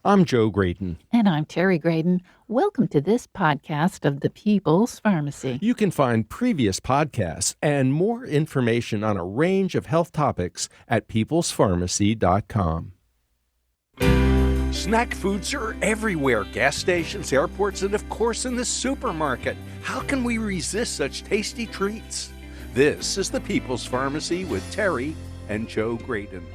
I'm Joe Graydon. And I'm Terry Graydon. Welcome to this podcast of the People's Pharmacy. You can find previous podcasts and more information on a range of health topics at peoplespharmacy.com. Snack foods are everywhere, gas stations, airports, and of course in the supermarket. How can we resist such tasty treats? This is the People's Pharmacy with Terry and Joe Graydon.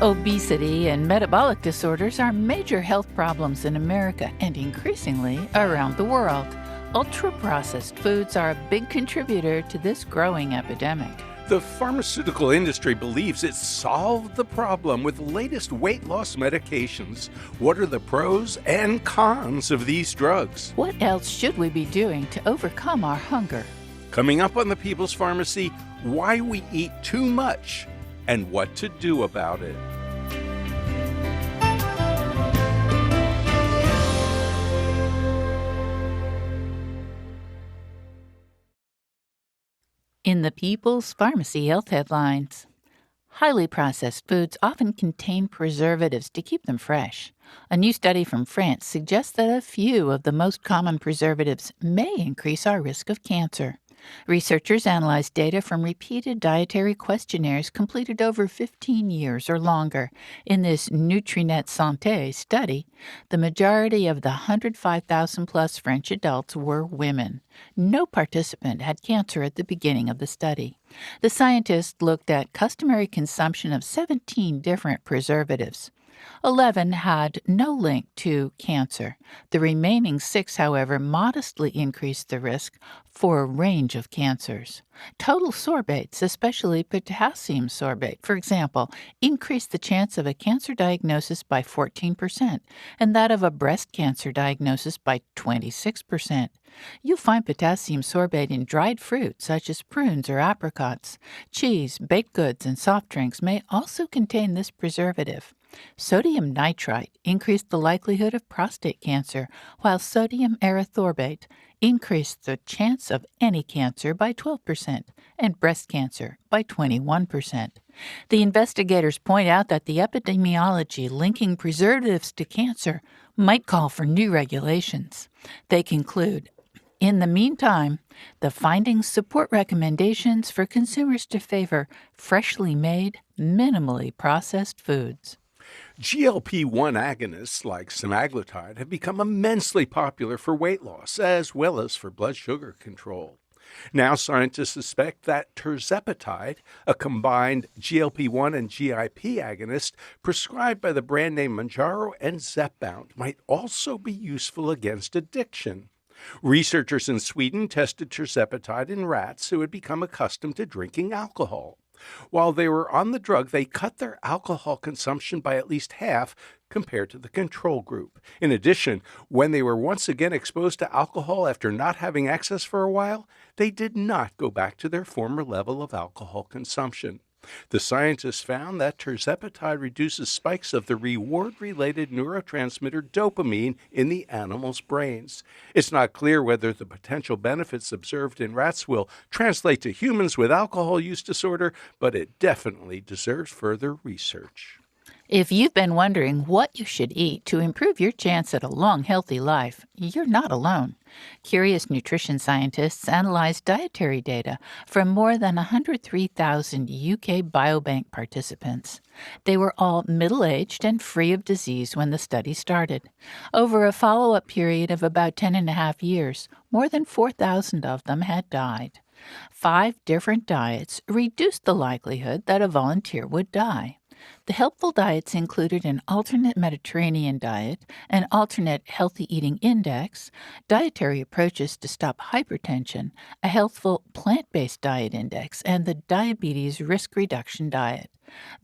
Obesity and metabolic disorders are major health problems in America and increasingly around the world. Ultra-processed foods are a big contributor to this growing epidemic. The pharmaceutical industry believes it solved the problem with the latest weight loss medications. What are the pros and cons of these drugs? What else should we be doing to overcome our hunger? Coming up on the People's Pharmacy, why we eat too much and what to do about it. In the People's Pharmacy Health Headlines, highly processed foods often contain preservatives to keep them fresh. A new study from France suggests that a few of the most common preservatives may increase our risk of cancer. Researchers analyzed data from repeated dietary questionnaires completed over 15 years or longer. In this Nutrinet Santé study, the majority of the 105,000-plus French adults were women. No participant had cancer at the beginning of the study. The scientists looked at customary consumption of 17 different preservatives. 11 had no link to cancer. The remaining 6, however, modestly increased the risk for a range of cancers. Total sorbates, especially potassium sorbate, for example, increased the chance of a cancer diagnosis by 14% and that of a breast cancer diagnosis by 26%. You'll find potassium sorbate in dried fruit such as prunes or apricots. Cheese, baked goods, and soft drinks may also contain this preservative. Sodium nitrite increased the likelihood of prostate cancer, while sodium erythorbate increased the chance of any cancer by 12% and breast cancer by 21%. The investigators point out that the epidemiology linking preservatives to cancer might call for new regulations. They conclude, in the meantime, the findings support recommendations for consumers to favor freshly made, minimally processed foods. GLP-1 agonists like semaglutide have become immensely popular for weight loss as well as for blood sugar control. Now scientists suspect that tirzepatide, a combined GLP-1 and GIP agonist prescribed by the brand name Mounjaro and Zepbound, might also be useful against addiction. Researchers in Sweden tested tirzepatide in rats who had become accustomed to drinking alcohol. While they were on the drug, they cut their alcohol consumption by at least half compared to the control group. In addition, when they were once again exposed to alcohol after not having access for a while, they did not go back to their former level of alcohol consumption. The scientists found that tirzepatide reduces spikes of the reward-related neurotransmitter dopamine in the animals' brains. It's not clear whether the potential benefits observed in rats will translate to humans with alcohol use disorder, but it definitely deserves further research. If you've been wondering what you should eat to improve your chance at a long, healthy life, you're not alone. Curious nutrition scientists analyzed dietary data from more than 103,000 UK Biobank participants. They were all middle-aged and free of disease when the study started. Over a follow-up period of about 10.5 years, more than 4,000 of them had died. 5 different diets reduced the likelihood that a volunteer would die. The helpful diets included an alternate Mediterranean diet, an alternate healthy eating index, dietary approaches to stop hypertension, a healthful plant-based diet index, and the diabetes risk reduction diet.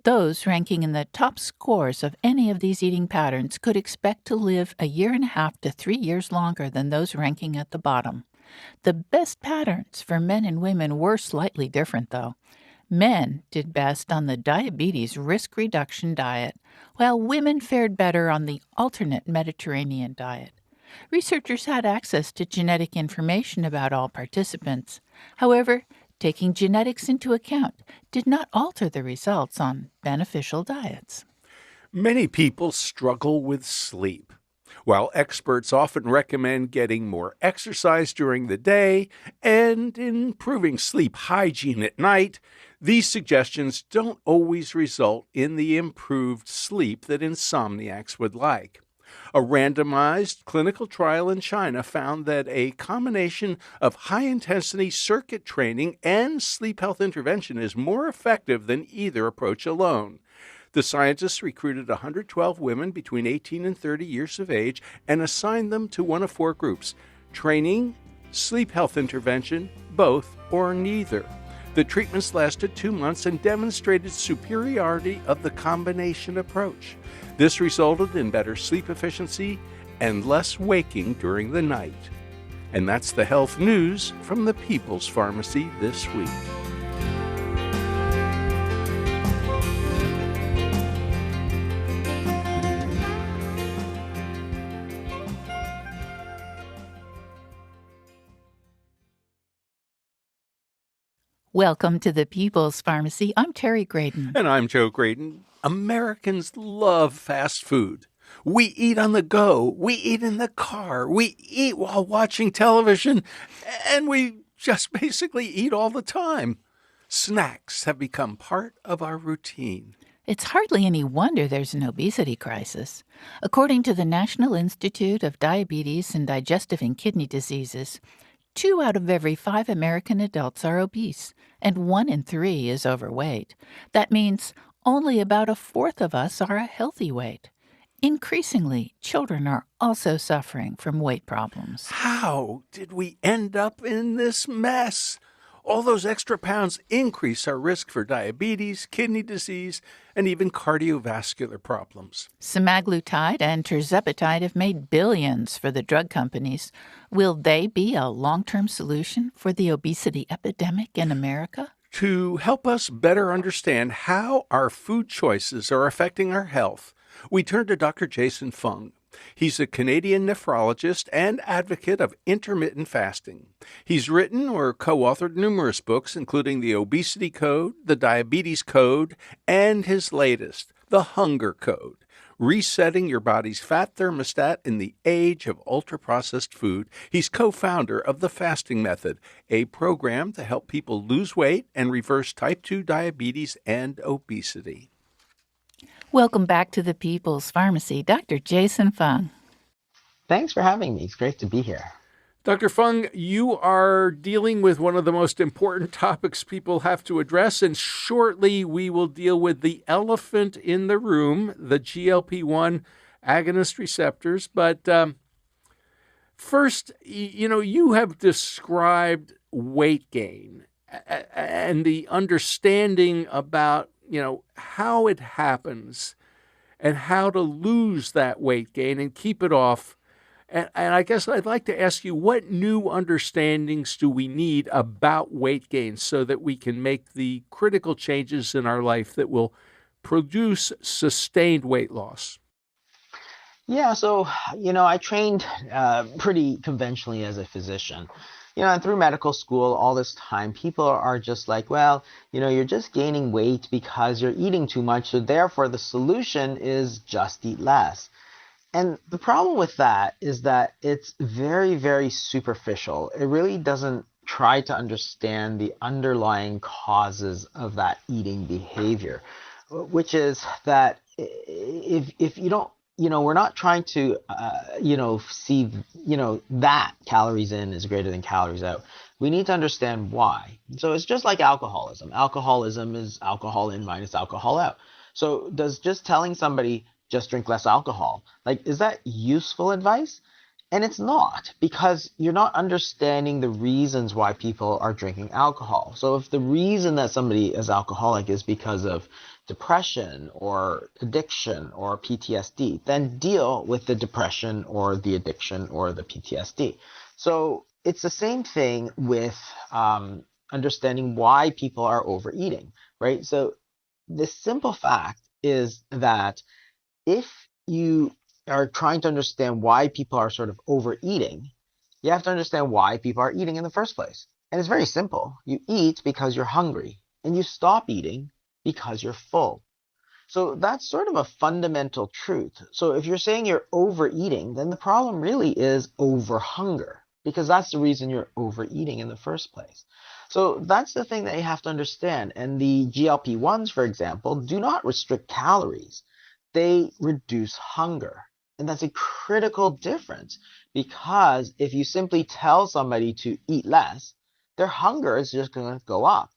Those ranking in the top scores of any of these eating patterns could expect to live 1.5 to 3 years longer than those ranking at the bottom. The best patterns for men and women were slightly different, though. Men did best on the diabetes risk reduction diet, while women fared better on the alternate Mediterranean diet. Researchers had access to genetic information about all participants. However, taking genetics into account, did not alter the results on beneficial diets. Many people struggle with sleep. While experts often recommend getting more exercise during the day and improving sleep hygiene at night, these suggestions don't always result in the improved sleep that insomniacs would like. A randomized clinical trial in China found that a combination of high-intensity circuit training and sleep health intervention is more effective than either approach alone. The scientists recruited 112 women between 18 and 30 years of age and assigned them to one of four groups: training, sleep health intervention, both, or neither. The treatments lasted 2 months and demonstrated superiority of the combination approach. This resulted in better sleep efficiency and less waking during the night. And that's the health news from the People's Pharmacy this week. Welcome to the People's Pharmacy. I'm Terry Graydon. And I'm Joe Graydon. Americans love fast food. We eat on the go. We eat in the car. We eat while watching television. And we just basically eat all the time. Snacks have become part of our routine. It's hardly any wonder there's an obesity crisis. According to the National Institute of Diabetes and Digestive and Kidney Diseases, 2 out of every 5 American adults are obese, and 1 in 3 is overweight. That means only about 1/4 of us are a healthy weight. Increasingly, children are also suffering from weight problems. How did we end up in this mess? All those extra pounds increase our risk for diabetes, kidney disease, and even cardiovascular problems. Semaglutide and tirzepatide have made billions for the drug companies. Will they be a long-term solution for the obesity epidemic in America? To help us better understand how our food choices are affecting our health, we turn to Dr. Jason Fung. He's a Canadian nephrologist and advocate of intermittent fasting. He's written or co-authored numerous books, including The Obesity Code, The Diabetes Code, and his latest, The Hunger Code, Resetting Your Body's Fat Thermostat in the Age of Ultra-Processed Food. He's co-founder of The Fasting Method, a program to help people lose weight and reverse type 2 diabetes and obesity. Welcome back to the People's Pharmacy, Dr. Jason Fung. Thanks for having me. It's great to be here. Dr. Fung, you are dealing with one of the most important topics people have to address, and shortly we will deal with the elephant in the room, the GLP-1 agonist receptors. But first, you have described weight gain and the understanding about how it happens and how to lose that weight gain and keep it off. And I guess I'd like to ask you, what new understandings do we need about weight gain so that we can make the critical changes in our life that will produce sustained weight loss? Yeah, so, I trained pretty conventionally as a physician. And through medical school all this time, people are just like, well, you're just gaining weight because you're eating too much, so therefore the solution is just eat less. And the problem with that is that it's very, very superficial. It really doesn't try to understand the underlying causes of that eating behavior, which is that if you don't, we're not trying to, see, that calories in is greater than calories out. We need to understand why. So it's just like alcoholism. Alcoholism is alcohol in minus alcohol out. So does just telling somebody just drink less alcohol, is that useful advice? And it's not, because you're not understanding the reasons why people are drinking alcohol. So if the reason that somebody is alcoholic is because of depression or addiction or PTSD, then deal with the depression or the addiction or the PTSD. So it's the same thing with understanding why people are overeating, right? So the simple fact is that if you are trying to understand why people are sort of overeating, you have to understand why people are eating in the first place. And it's very simple. You eat because you're hungry, and you stop eating because you're full. So that's sort of a fundamental truth. So if you're saying you're overeating, then the problem really is overhunger, because that's the reason you're overeating in the first place. So that's the thing that you have to understand. And the GLP-1s, for example, do not restrict calories. They reduce hunger. And that's a critical difference, because if you simply tell somebody to eat less, their hunger is just going to go up.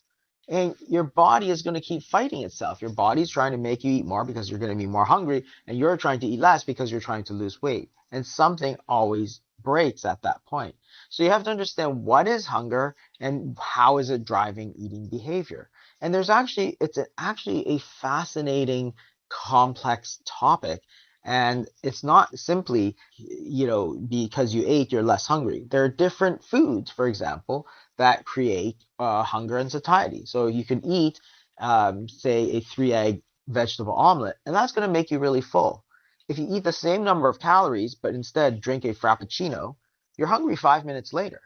And your body is going to keep fighting itself. Your body's trying to make you eat more because you're going to be more hungry, and you're trying to eat less because you're trying to lose weight. And something always breaks at that point. So you have to understand what is hunger and how is it driving eating behavior. And actually a fascinating, complex topic. And it's not simply, because you ate, you're less hungry. There are different foods, for example, that create hunger and satiety. So you can eat, say, a 3 egg vegetable omelet, and that's going to make you really full. If you eat the same number of calories, but instead drink a frappuccino, you're hungry 5 minutes later.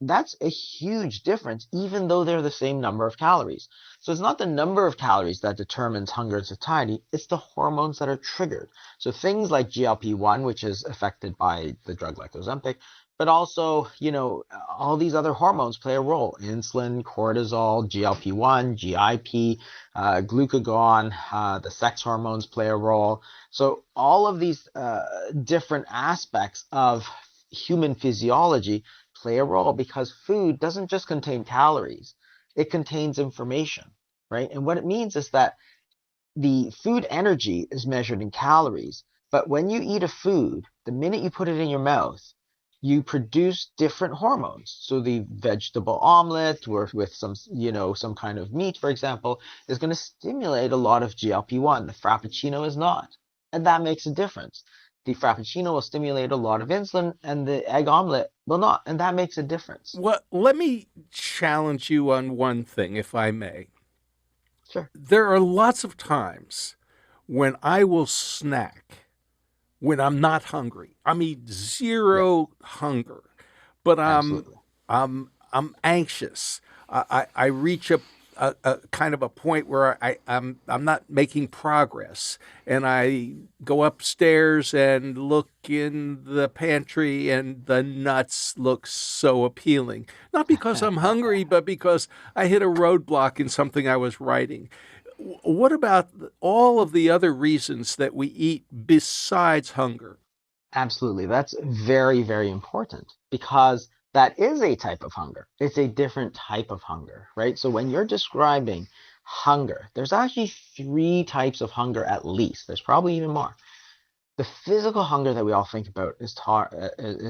That's a huge difference, even though they're the same number of calories. So it's not the number of calories that determines hunger and satiety, it's the hormones that are triggered. So things like GLP-1, which is affected by the drug like Ozempic, but also, all these other hormones play a role. Insulin, cortisol, GLP-1, GIP, glucagon, the sex hormones play a role. So all of these different aspects of human physiology play a role, because food doesn't just contain calories, it contains information, right? And what it means is that the food energy is measured in calories, but when you eat a food, the minute you put it in your mouth, you produce different hormones. So the vegetable omelet, or with some kind of meat, for example, is going to stimulate a lot of GLP-1. The frappuccino is not, and that makes a difference. The frappuccino will stimulate a lot of insulin, and the egg omelet will not, and that makes a difference. Well, let me challenge you on one thing, if I may. Sure. There are lots of times when I will snack when I'm not hungry. I mean, Yeah, zero hunger, but absolutely. I'm anxious. I reach a kind of a point where I'm not making progress, and I go upstairs and look in the pantry, and the nuts look so appealing. Not because I'm hungry, but because I hit a roadblock in something I was writing. What about all of the other reasons that we eat besides hunger? Absolutely. That's very, very important, because that is a type of hunger. It's a different type of hunger, right? So when you're describing hunger, there's actually three types of hunger at least. There's probably even more. The physical hunger that we all think about is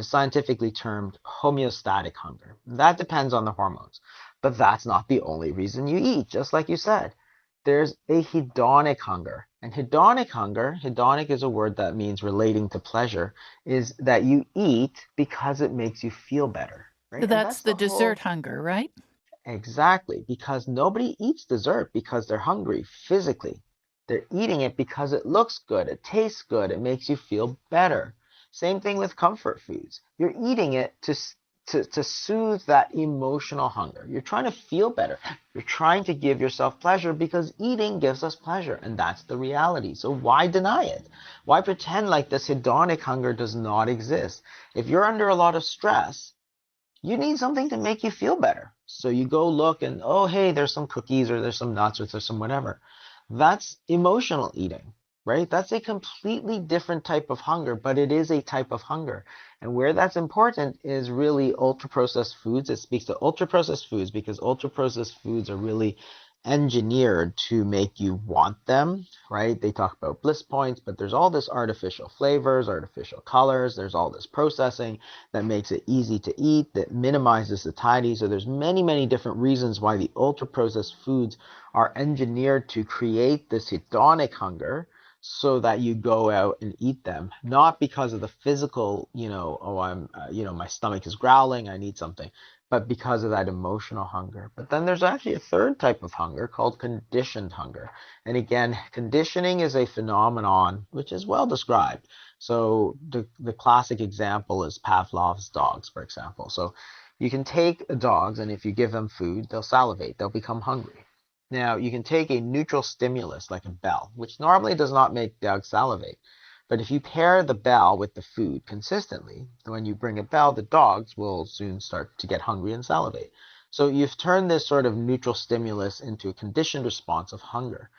scientifically termed homeostatic hunger. That depends on the hormones, but that's not the only reason you eat, just like you said. There's a hedonic hunger. And hedonic is a word that means relating to pleasure, is that you eat because it makes you feel better, right? And That's that's the the dessert whole. hunger, right? Exactly, because nobody eats dessert because they're hungry physically. They're eating it because it looks good, it tastes good, it makes you feel better. Same thing with comfort foods. You're eating it to soothe that emotional hunger. You're trying to feel better. You're trying to give yourself pleasure, because eating gives us pleasure, and that's the reality. So why deny it? Why pretend like this hedonic hunger does not exist? If you're under a lot of stress, you need something to make you feel better. So you go look and, oh, hey, there's some cookies, or there's some nuts, or there's some whatever. That's emotional eating, right? That's a completely different type of hunger, but it is a type of hunger. And where that's important is really ultra processed foods. It speaks to ultra processed foods because ultra processed foods are really engineered to make you want them, right? They talk about bliss points, but there's all this artificial flavors, artificial colors, there's all this processing that makes it easy to eat, that minimizes satiety. So there's many, many different reasons why the ultra processed foods are engineered to create this hedonic hunger, so that you go out and eat them, not because of the physical, oh, my stomach is growling, I need something, but because of that emotional hunger. But then there's actually a third type of hunger called conditioned hunger. And again, conditioning is a phenomenon which is well described. So the classic example is Pavlov's dogs, for example. So You can take dogs, and if you give them food, they'll salivate, they'll become hungry. Now, you can take a neutral stimulus like a bell, which normally does not make dogs salivate. But if you pair the bell with the food consistently, when you bring a bell, the dogs will soon start to get hungry and salivate. So you've turned this sort of neutral stimulus into a conditioned response of hunger.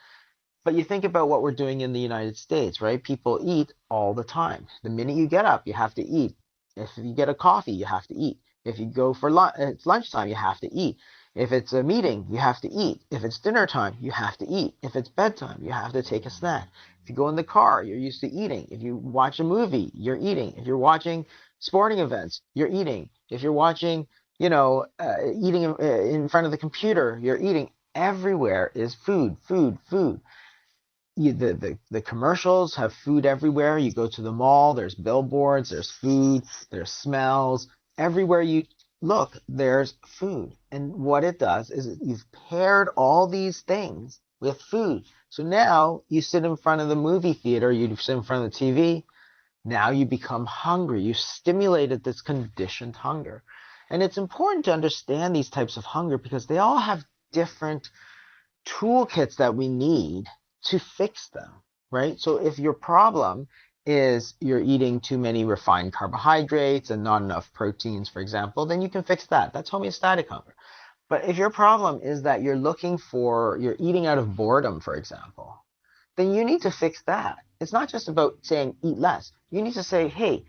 But you think about what we're doing in the United States, right? People eat all the time. The minute you get up, you have to eat. If you get a coffee, you have to eat. If you go for lunch, it's lunchtime, you have to eat. If it's a meeting, you have to eat. If it's dinner time, you have to eat. If it's bedtime, you have to take a snack. If you go in the car, you're used to eating. If you watch a movie, you're eating. If you're watching sporting events, you're eating. If you're watching, eating in front of the computer, you're eating. Everywhere is food, food, food. The commercials have food everywhere. You go to the mall, there's billboards, there's food, there's smells. Everywhere you look, there's food. And what it does is you've paired all these things with food. So now you sit in front of the movie theater, you sit in front of the TV, now you become hungry. You stimulated this conditioned hunger. And it's important to understand these types of hunger because they all have different toolkits that we need to fix them, right? So if your problem is you're eating too many refined carbohydrates and not enough proteins, for example, then you can fix that. That's homeostatic hunger. But if your problem is that you're eating out of boredom, for example, then you need to fix that. It's not just about saying eat less. You need to say, hey,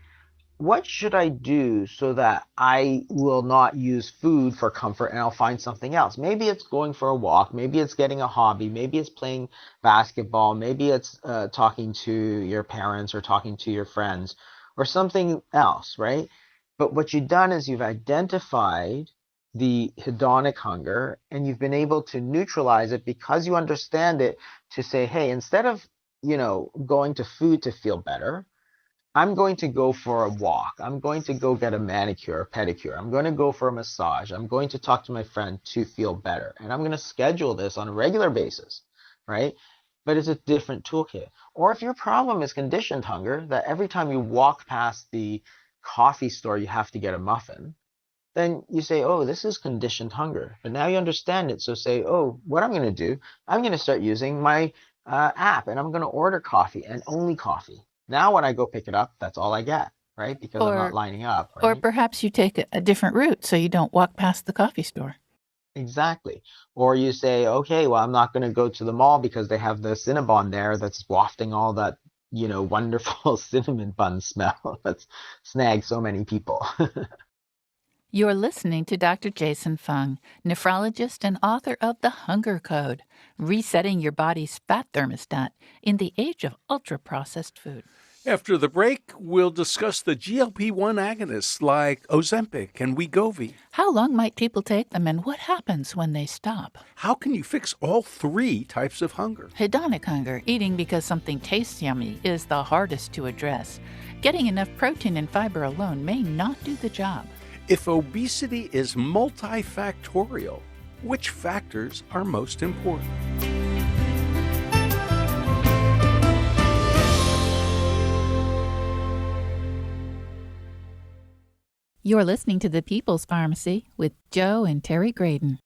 what should I do so that I will not use food for comfort and I'll find something else? Maybe it's going for a walk. Maybe it's getting a hobby. Maybe it's playing basketball. Maybe it's talking to your parents or talking to your friends or something else, right? But what you've done is you've identified the hedonic hunger and you've been able to neutralize it because you understand it to say, hey, instead of, going to food to feel better, I'm going to go for a walk. I'm going to go get a manicure or pedicure. I'm going to go for a massage. I'm going to talk to my friend to feel better. And I'm going to schedule this on a regular basis, right? But it's a different toolkit. Or if your problem is conditioned hunger, that every time you walk past the coffee store, you have to get a muffin, then you say, oh, this is conditioned hunger. But now you understand it. So say, oh, what I'm going to do, I'm going to start using my app and I'm going to order coffee and only coffee. Now when I go pick it up, that's all I get, right? Because I'm not lining up, right? Or perhaps you take a different route so you don't walk past the coffee store. Exactly. Or you say, okay, well, I'm not going to go to the mall because they have the Cinnabon there that's wafting all that, wonderful cinnamon bun smell that's snagged so many people. You're listening to Dr. Jason Fung, nephrologist and author of The Hunger Code, Resetting Your Body's Fat Thermostat in the Age of Ultra-Processed Food. After the break, we'll discuss the GLP-1 agonists like Ozempic and Wegovy. How long might people take them and what happens when they stop? How can you fix all three types of hunger? Hedonic hunger, eating because something tastes yummy, is the hardest to address. Getting enough protein and fiber alone may not do the job. If obesity is multifactorial, which factors are most important? You're listening to The People's Pharmacy with Joe and Terry Graydon.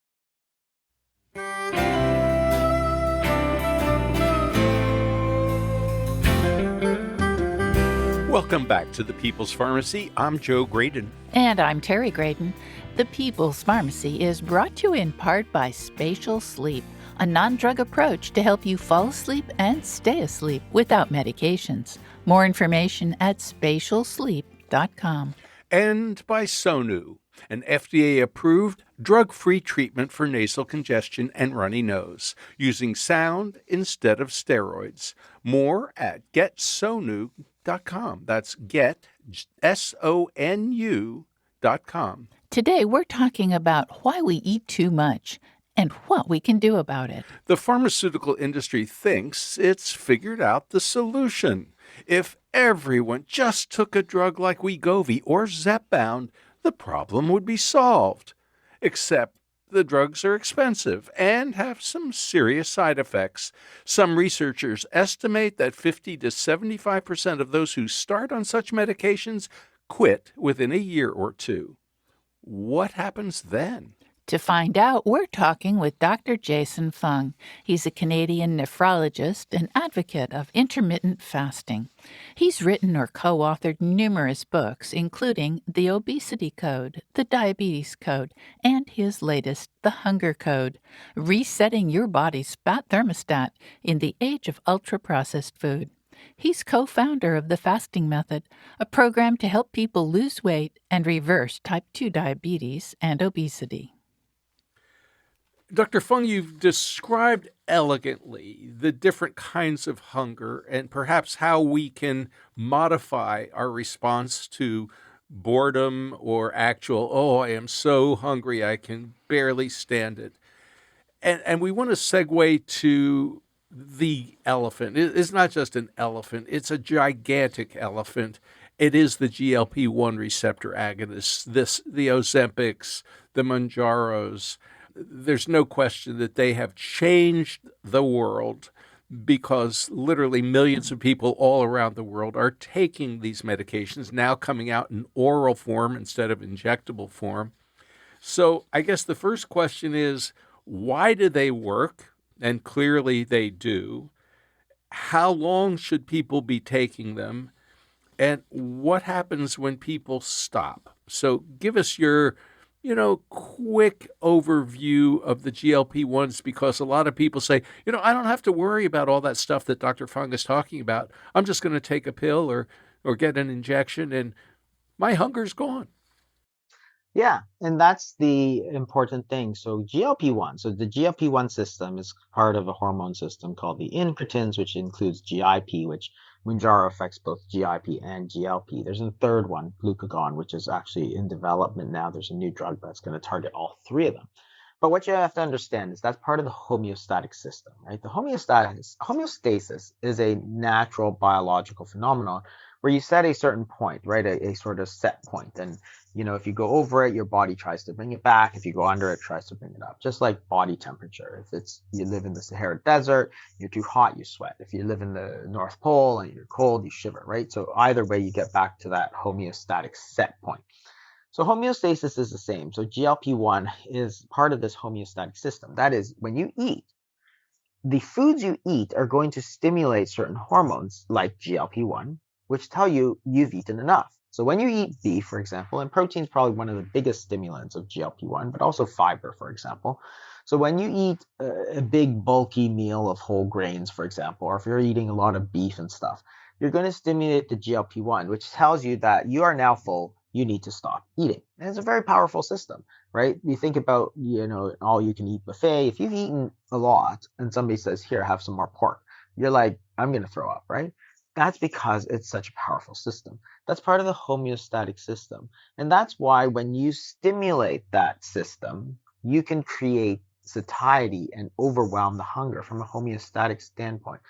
Welcome back to the People's Pharmacy. I'm Joe Graydon. And I'm Terry Graydon. The People's Pharmacy is brought to you in part by Spatial Sleep, a non-drug approach to help you fall asleep and stay asleep without medications. More information at spatialsleep.com. And by Sonu, an FDA-approved drug-free treatment for nasal congestion and runny nose, using sound instead of steroids. More at getsonu.com. That's get, SONU.com. Today, we're talking about why we eat too much and what we can do about it. The pharmaceutical industry thinks it's figured out the solution. If everyone just took a drug like Wegovy or Zepbound, the problem would be solved. Except the drugs are expensive and have some serious side effects. Some researchers estimate that 50 to 75% of those who start on such medications quit within a year or two. What happens then? To find out, we're talking with Dr. Jason Fung. He's a Canadian nephrologist and advocate of intermittent fasting. He's written or co authored numerous books, including The Obesity Code, The Diabetes Code, and his latest, The Hunger Code, Resetting Your Body's Fat Thermostat in the Age of Ultra Processed Food. He's co founder of the Fasting Method, a program to help people lose weight and reverse type 2 diabetes and obesity. Dr. Fung, you've described elegantly the different kinds of hunger and perhaps how we can modify our response to boredom or actual, oh, I am so hungry, I can barely stand it. And we want to segue to the elephant. It's not just an elephant, it's a gigantic elephant. It is the GLP-1 receptor agonists, the Ozempics, the Mounjaros. There's no question that they have changed the world because literally millions of people all around the world are taking these medications, now coming out in oral form instead of injectable form. So I guess the first question is, why do they work? And clearly they do. How long should people be taking them? And what happens when people stop? So give us your, quick overview of the GLP-1s, because a lot of people say, I don't have to worry about all that stuff that Dr. Fung is talking about. I'm just going to take a pill or get an injection and my hunger's gone. Yeah, and that's the important thing. So GLP-1, so the GLP-1 system is part of a hormone system called the incretins, which includes GIP, which Mounjaro affects both GIP and GLP. There's a third one, glucagon, which is actually in development now. There's a new drug that's going to target all three of them. But what you have to understand is that's part of the homeostatic system, right? The homeostasis is a natural biological phenomenon where you set a certain point, right? A sort of set point. And, if you go over it, your body tries to bring it back. If you go under it, tries to bring it up, just like body temperature. If you live in the Sahara Desert, you're too hot, you sweat. If you live in the North Pole and you're cold, you shiver, right? So either way, you get back to that homeostatic set point. So homeostasis is the same. So GLP-1 is part of this homeostatic system. That is, when you eat, the foods you eat are going to stimulate certain hormones like GLP-1, which tell you you've eaten enough. So when you eat beef, for example, and protein is probably one of the biggest stimulants of GLP-1, but also fiber, for example. So when you eat a big bulky meal of whole grains, for example, or if you're eating a lot of beef and stuff, you're going to stimulate the GLP-1, which tells you that you are now full, you need to stop eating. And it's a very powerful system, right? You think about, all you can eat buffet. If you've eaten a lot and somebody says, here, have some more pork, you're like, I'm going to throw up, right? That's because it's such a powerful system. That's part of the homeostatic system. And that's why when you stimulate that system, you can create satiety and overwhelm the hunger from a homeostatic standpoint.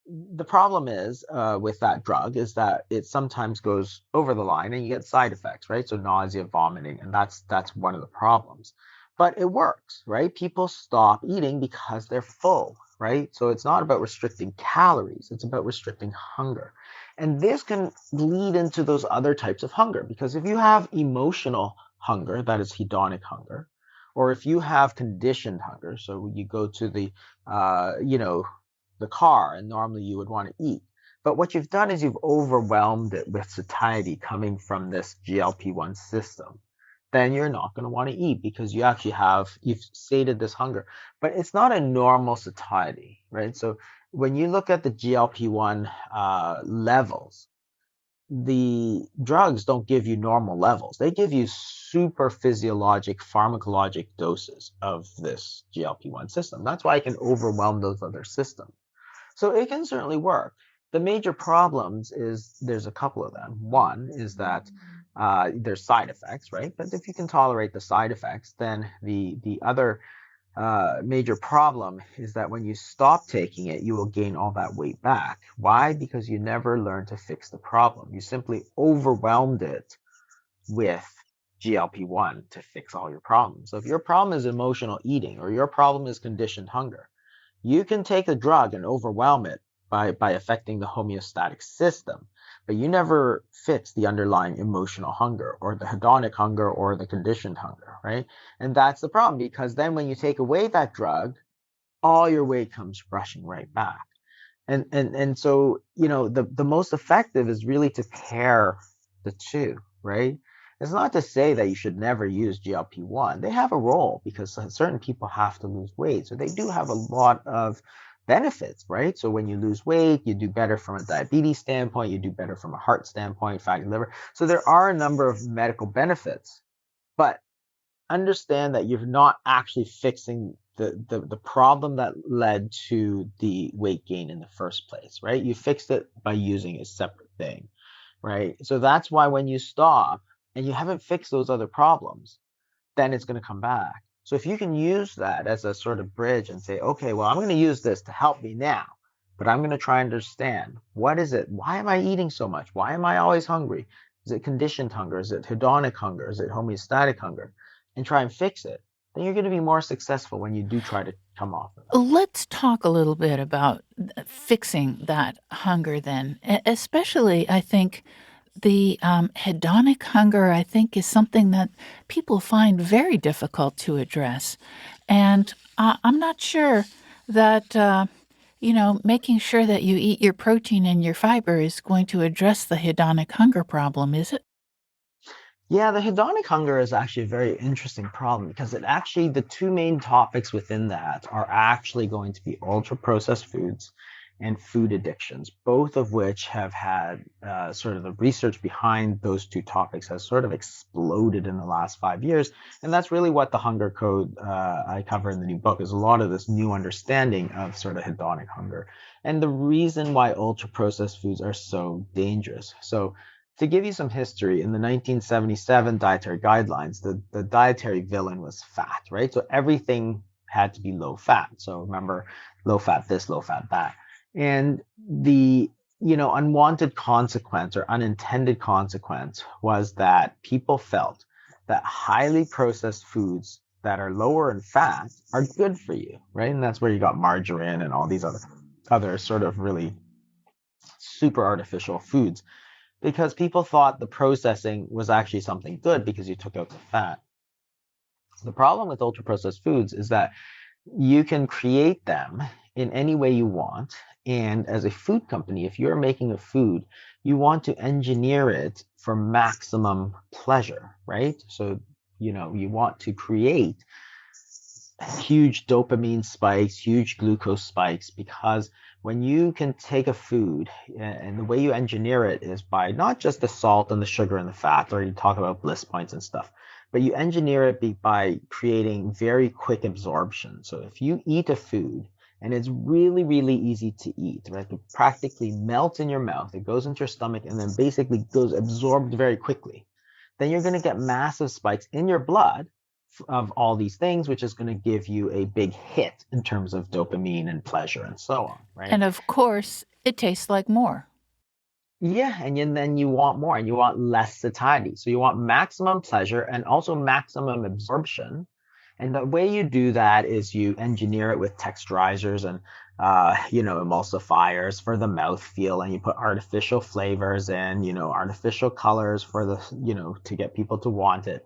The problem is with that drug is that it sometimes goes over the line and you get side effects, right? So nausea, vomiting, and that's one of the problems. But it works, right? People stop eating because they're full, right? So it's not about restricting calories, it's about restricting hunger. And this can lead into those other types of hunger, because if you have emotional hunger, that is hedonic hunger, or if you have conditioned hunger, so you go to the car and normally you would want to eat. But what you've done is you've overwhelmed it with satiety coming from this GLP-1 system. Then you're not going to want to eat because you've sated this hunger. But it's not a normal satiety, right? So when you look at the GLP-1 levels, the drugs don't give you normal levels. They give you super physiologic, pharmacologic doses of this GLP-1 system. That's why it can overwhelm those other systems. So it can certainly work. The major problems is there's a couple of them. One is that there's side effects, right? But if you can tolerate the side effects, then the other major problem is that when you stop taking it, you will gain all that weight back. Why? Because you never learned to fix the problem. You simply overwhelmed it with GLP-1 to fix all your problems. So if your problem is emotional eating or your problem is conditioned hunger, you can take a drug and overwhelm it by affecting the homeostatic system. but you never fix the underlying emotional hunger or the hedonic hunger or the conditioned hunger, right? And that's the problem, because then when you take away that drug, all your weight comes rushing right back. And so, the most effective is really to pair the two, right? It's not to say that you should never use GLP-1. They have a role because certain people have to lose weight. So they do have a lot of benefits, right? So when you lose weight, you do better from a diabetes standpoint, you do better from a heart standpoint, fatty liver. So there are a number of medical benefits, but understand that you're not actually fixing the problem that led to the weight gain in the first place, right? You fixed it by using a separate thing, right? So that's why when you stop and you haven't fixed those other problems, then it's going to come back. So if you can use that as a sort of bridge and say, okay, well, I'm going to use this to help me now, but I'm going to try and understand, what is it? Why am I eating so much? Why am I always hungry? Is it conditioned hunger? Is it hedonic hunger? Is it homeostatic hunger? And try and fix it. Then you're going to be more successful when you do try to come off of it. Let's talk a little bit about fixing that hunger then. Especially, I think, the hedonic hunger, I think, is something that people find very difficult to address. And I'm not sure that, making sure that you eat your protein and your fiber is going to address the hedonic hunger problem, is it? Yeah, the hedonic hunger is actually a very interesting problem, because the two main topics within that are actually going to be ultra processed foods and food addictions, both of which have had sort of the research behind those two topics has sort of exploded in the last 5 years. And that's really what the hunger code I cover in the new book, is a lot of this new understanding of sort of hedonic hunger and the reason why ultra processed foods are so dangerous. So to give you some history, in the 1977 dietary guidelines, the dietary villain was fat, right? So everything had to be low fat. So remember, low fat this, low fat that. And the unwanted consequence or unintended consequence was that people felt that highly processed foods that are lower in fat are good for you, right? And that's where you got margarine and all these other sort of really super artificial foods, because people thought the processing was actually something good because you took out the fat. The problem with ultra processed foods is that you can create them in any way you want. And as a food company, if you're making a food, you want to engineer it for maximum pleasure, right? So, you want to create huge dopamine spikes, huge glucose spikes, because when you can take a food and the way you engineer it is by not just the salt and the sugar and the fat, or you talk about bliss points and stuff, but you engineer it by creating very quick absorption. So if you eat a food and it's really, really easy to eat, right? It practically melts in your mouth, it goes into your stomach, and then basically goes absorbed very quickly, then you're going to get massive spikes in your blood of all these things, which is going to give you a big hit in terms of dopamine and pleasure and so on, right? And of course, it tastes like more. Yeah, and then you want more and you want less satiety. So you want maximum pleasure and also maximum absorption. And the way you do that is you engineer it with texturizers and emulsifiers for the mouth feel, and you put artificial flavors in, artificial colors for to get people to want it.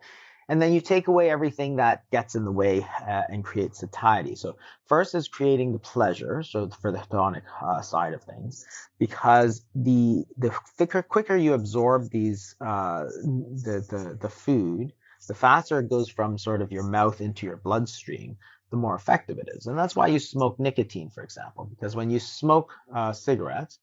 And then you take away everything that gets in the way and creates satiety. So first is creating the pleasure, so for the hedonic side of things, because the quicker you absorb these the food, the faster it goes from sort of your mouth into your bloodstream, the more effective it is. And that's why you smoke nicotine, for example, because when you smoke cigarettes,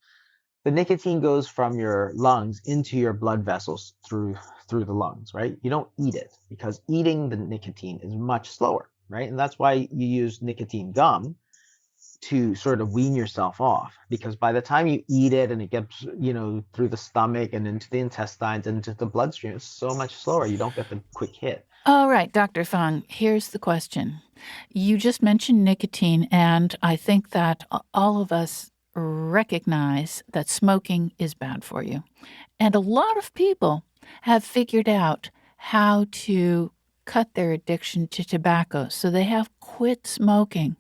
the nicotine goes from your lungs into your blood vessels through the lungs, right? You don't eat it, because eating the nicotine is much slower, right? And that's why you use nicotine gum to sort of wean yourself off, because by the time you eat it and it gets through the stomach and into the intestines and into the bloodstream, it's so much slower. You don't get the quick hit. All right, Dr. Fung, here's the question. You just mentioned nicotine, and I think that all of us recognize that smoking is bad for you. And a lot of people have figured out how to cut their addiction to tobacco, so they have quit smoking.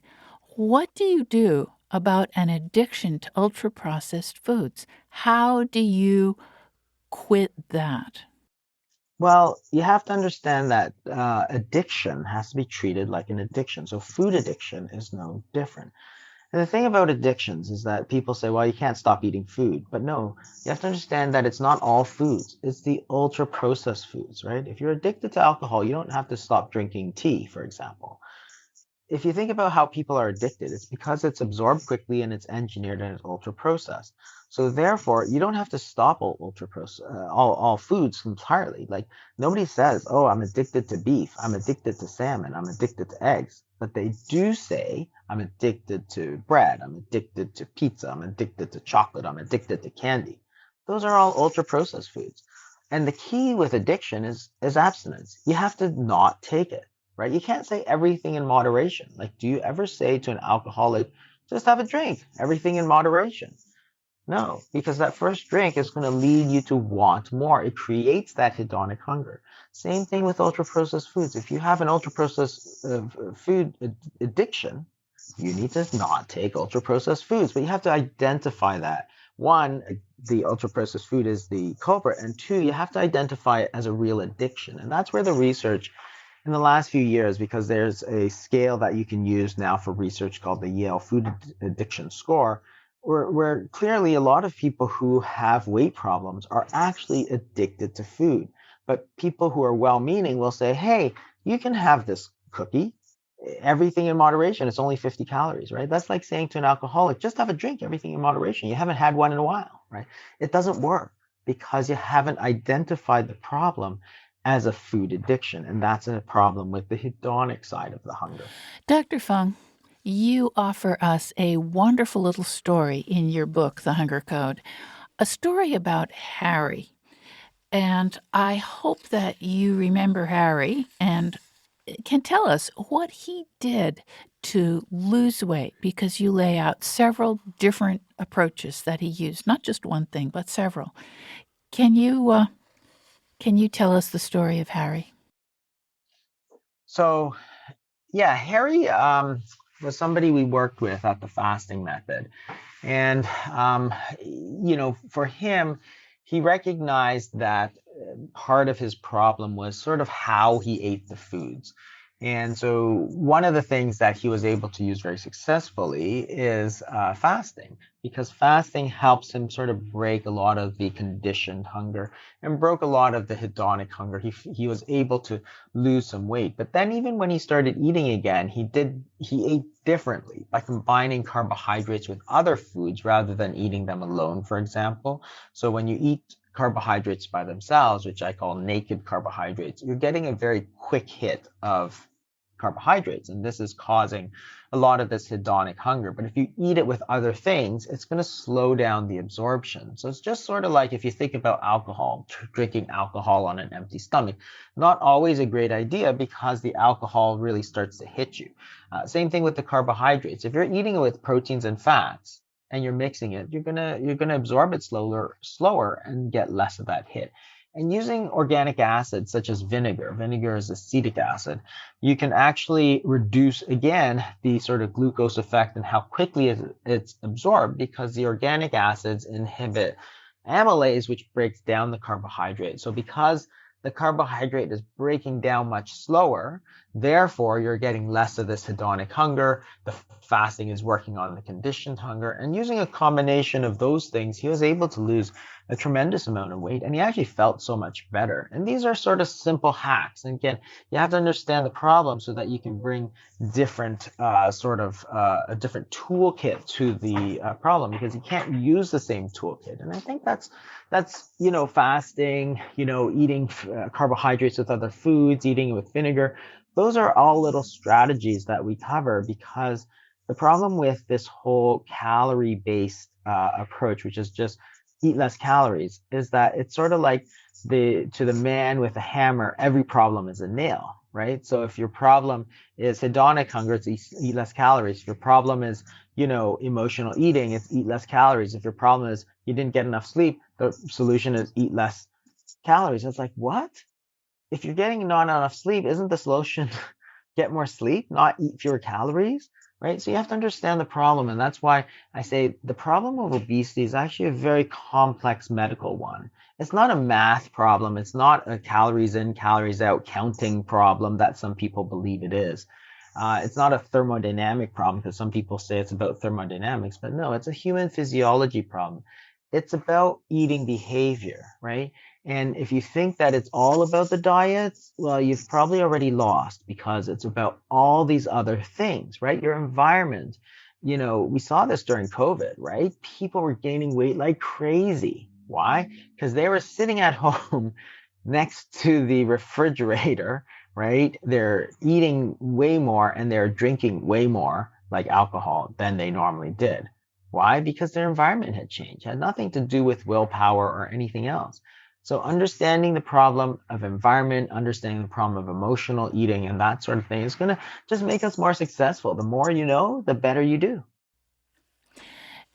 What do you do about an addiction to ultra-processed foods. How do you quit that? Well, you have to understand that addiction has to be treated like an addiction. So food addiction is no different. And the thing about addictions is that people say, well, you can't stop eating food. But no, you have to understand that it's not all foods. It's the ultra processed foods, right? If you're addicted to alcohol, you don't have to stop drinking tea, for example. If you think about how people are addicted, it's because it's absorbed quickly and it's engineered and it's ultra processed. So therefore, you don't have to stop all foods entirely. Like nobody says, "Oh, I'm addicted to beef. I'm addicted to salmon. I'm addicted to eggs." But they do say, "I'm addicted to bread. I'm addicted to pizza. I'm addicted to chocolate. I'm addicted to candy." Those are all ultra processed foods. And the key with addiction is abstinence. You have to not take it, right? You can't say everything in moderation. Like, do you ever say to an alcoholic, just have a drink, everything in moderation? No, because that first drink is going to lead you to want more. It creates that hedonic hunger. Same thing with ultra processed foods. If you have an ultra processed food addiction, you need to not take ultra processed foods, but you have to identify that. One, the ultra processed food is the culprit, and two, you have to identify it as a real addiction. And that's where the research in the last few years, because there's a scale that you can use now for research called the Yale Food Addiction Score, where clearly a lot of people who have weight problems are actually addicted to food. But people who are well-meaning will say, hey, you can have this cookie, everything in moderation. It's only 50 calories, right? That's like saying to an alcoholic, just have a drink, everything in moderation. You haven't had one in a while, right? It doesn't work because you haven't identified the problem as a food addiction. And that's a problem with the hedonic side of the hunger. Dr. Fung, you offer us a wonderful little story in your book, The Hunger Code, a story about Harry. And I hope that you remember Harry and can tell us what he did to lose weight, because you lay out several different approaches that he used, not just one thing, but several. Can you tell us the story of Harry? So, yeah, Harry was somebody we worked with at the fasting method. And, for him, he recognized that part of his problem was sort of how he ate the foods. And so one of the things that he was able to use very successfully is fasting, because fasting helps him sort of break a lot of the conditioned hunger and broke a lot of the hedonic hunger. He was able to lose some weight. But then even when he started eating again, he ate differently by combining carbohydrates with other foods rather than eating them alone, for example. So when you eat carbohydrates by themselves, which I call naked carbohydrates, you're getting a very quick hit of carbohydrates, and this is causing a lot of this hedonic hunger. But if you eat it with other things, it's going to slow down the absorption. So it's just sort of like if you think about alcohol, drinking alcohol on an empty stomach, not always a great idea because the alcohol really starts to hit you. Same thing with the carbohydrates. If you're eating it with proteins and fats, and you're mixing it, you're gonna absorb it slower and get less of that hit. And using organic acids such as vinegar is acetic acid, you can actually reduce again the sort of glucose effect and how quickly it's absorbed, because the organic acids inhibit amylase, which breaks down the carbohydrate. So because the carbohydrate is breaking down much slower, therefore you're getting less of this hedonic hunger. The fasting is working on the conditioned hunger, and using a combination of those things, he was able to lose a tremendous amount of weight, and he actually felt so much better. And these are sort of simple hacks. And again, you have to understand the problem so that you can bring different a different toolkit to the problem, because you can't use the same toolkit. And I think that's fasting, eating carbohydrates with other foods, eating it with vinegar. Those are all little strategies that we cover, because the problem with this whole calorie-based approach, which is just eat less calories, is that it's sort of like to the man with a hammer, every problem is a nail, right? So if your problem is hedonic hunger, it's eat less calories. If your problem is, emotional eating, it's eat less calories. If your problem is you didn't get enough sleep, the solution is eat less calories. It's like, what? If you're getting not enough sleep, isn't the solution get more sleep, not eat fewer calories, right? So you have to understand the problem. And that's why I say the problem of obesity is actually a very complex medical one. It's not a math problem. It's not a calories in, calories out counting problem that some people believe it is. It's not a thermodynamic problem because some people say it's about thermodynamics, but no, it's a human physiology problem. It's about eating behavior, right? And if you think that it's all about the diet, well, you've probably already lost because it's about all these other things, right? Your environment. We saw this during COVID, right? People were gaining weight like crazy. Why? Because they were sitting at home next to the refrigerator, right? They're eating way more and they're drinking way more like alcohol than they normally did. Why? Because their environment had changed. It had nothing to do with willpower or anything else. So understanding the problem of environment, understanding the problem of emotional eating and that sort of thing is going to just make us more successful. The more you know, the better you do.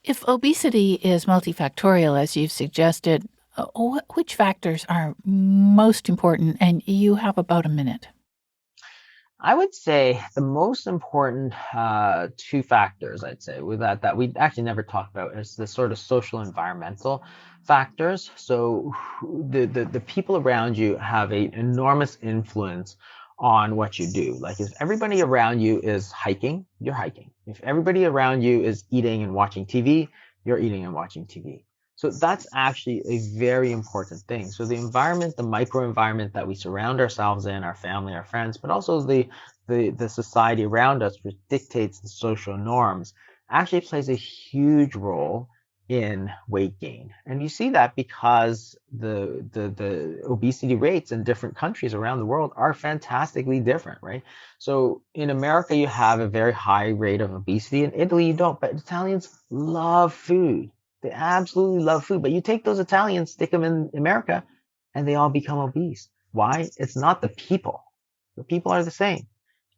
If obesity is multifactorial, as you've suggested, which factors are most important? And you have about a minute. I would say the most important two factors, I'd say, with that we actually never talked about is the sort of social environmental factors. So the people around you have an enormous influence on what you do. Like if everybody around you is hiking, you're hiking. If everybody around you is eating and watching TV, you're eating and watching TV. So that's actually a very important thing. So the environment, the microenvironment that we surround ourselves in, our family, our friends, but also the society around us, which dictates the social norms, actually plays a huge role in weight gain. And you see that because the obesity rates in different countries around the world are fantastically different, right? So in America, you have a very high rate of obesity. In Italy, you don't, but Italians love food. They absolutely love food. But you take those Italians, stick them in America, and they all become obese. Why? It's not the people. The people are the same.